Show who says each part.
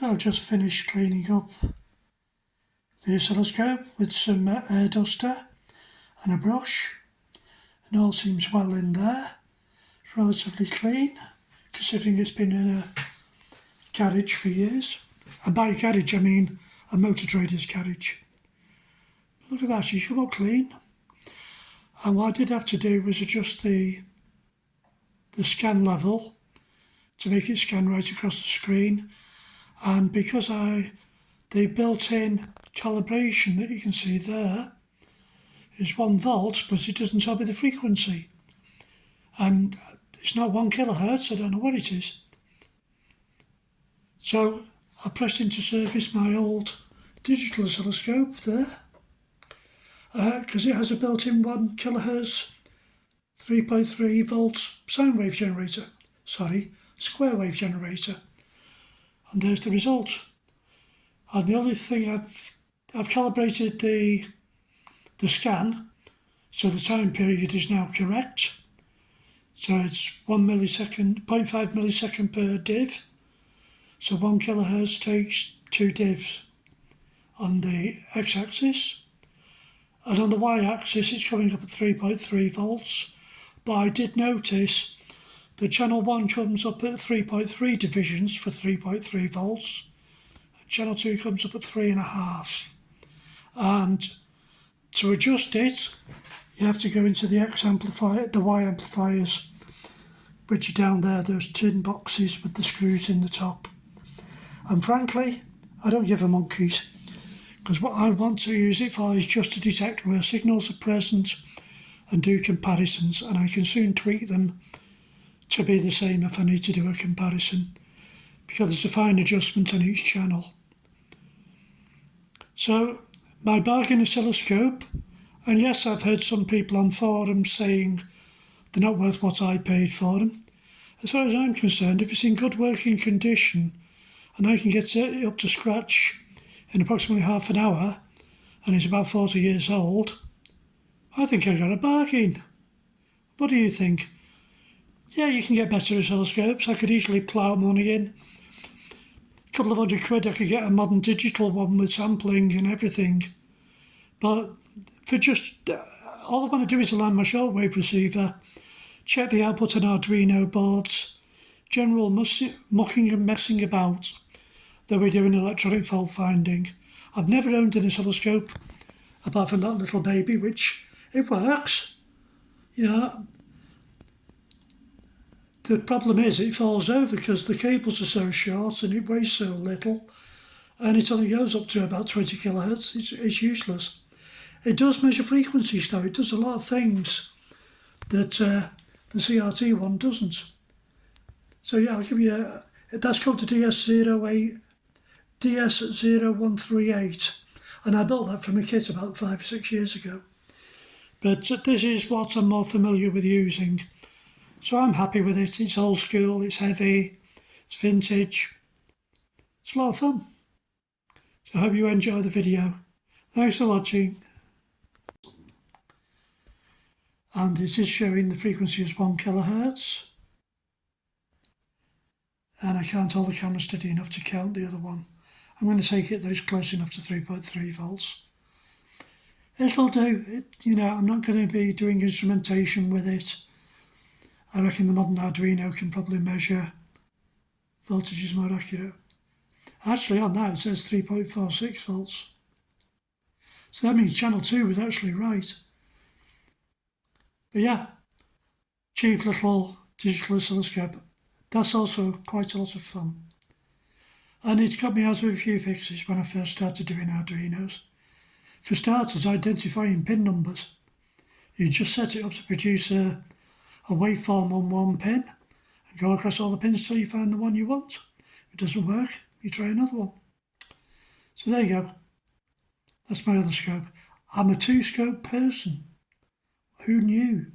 Speaker 1: So I've just finished cleaning up the oscilloscope with some air duster and a brush, and all seems well in there. It's relatively clean considering it's been in a garage for years. And by garage I mean a motor trader's garage. Look at that, it's come up clean. And what I did have to do was adjust the scan level to make it scan right across the screen. And because the built-in calibration that you can see there is 1 volt, but it doesn't tell me the frequency. And it's not 1 kilohertz, I don't know what it is. So I pressed into service my old digital oscilloscope there, because it has a built-in 1 kilohertz 3.3 volt sine wave generator, square wave generator. And there's the result. And the only thing I've calibrated the scan, so the time period is now correct. So it's 1 millisecond, 0.5 millisecond per div. So 1 kilohertz takes 2 divs on the x-axis. And on the y-axis it's coming up at 3.3 volts. But I did notice the channel 1 comes up at 3.3 divisions for 3.3 volts. And channel 2 comes up at 3.5. And to adjust it, you have to go into the X amplifier, the Y amplifiers, which are down there, those tin boxes with the screws in the top. And frankly, I don't give a monkeys, because what I want to use it for is just to detect where signals are present and do comparisons, and I can soon tweak them to be the same if I need to do a comparison, because there's a fine adjustment on each channel. So my bargain oscilloscope, and yes, I've heard some people on forums saying they're not worth what I paid for them. As far as I'm concerned, if it's in good working condition and I can get it up to scratch in approximately half an hour and it's about 40 years old, I think I got a bargain. What do you think? Yeah, you can get better oscilloscopes. I could easily plough money in. A couple of £100 I could get a modern digital one with sampling and everything. But for just, all I want to do is align my shortwave receiver, check the output on Arduino boards, general mucking and messing about that we do in electronic fault finding. I've never owned an oscilloscope apart from that little baby, which it works. You know, the problem is it falls over because the cables are so short and it weighs so little, and it only goes up to about 20 kilohertz. It's useless. It does measure frequencies though. It does a lot of things that the CRT one doesn't. So yeah, I'll give you that's called the DS0138, and I built that from a kit about 5 or 6 years ago. But this is what I'm more familiar with using. So I'm happy with it. It's old school, it's heavy, it's vintage. It's a lot of fun. So I hope you enjoy the video. Thanks for watching. And it is showing the frequency as 1 kilohertz. And I can't hold the camera steady enough to count the other one. I'm going to take it that it's close enough to 3.3 volts. It'll do. I'm not going to be doing instrumentation with it. I reckon the modern Arduino can probably measure voltages more accurate. Actually on that it says 3.46 volts. So that means channel 2 was actually right. But yeah, cheap little digital oscilloscope. That's also quite a lot of fun. And it's got me out of a few fixes when I first started doing Arduinos. For starters, identifying pin numbers. You just set it up to produce a waveform on one pin and go across all the pins till you find the one you want. If it doesn't work, you try another one. So there you go. That's my other scope. I'm a 2-scope person. Who knew?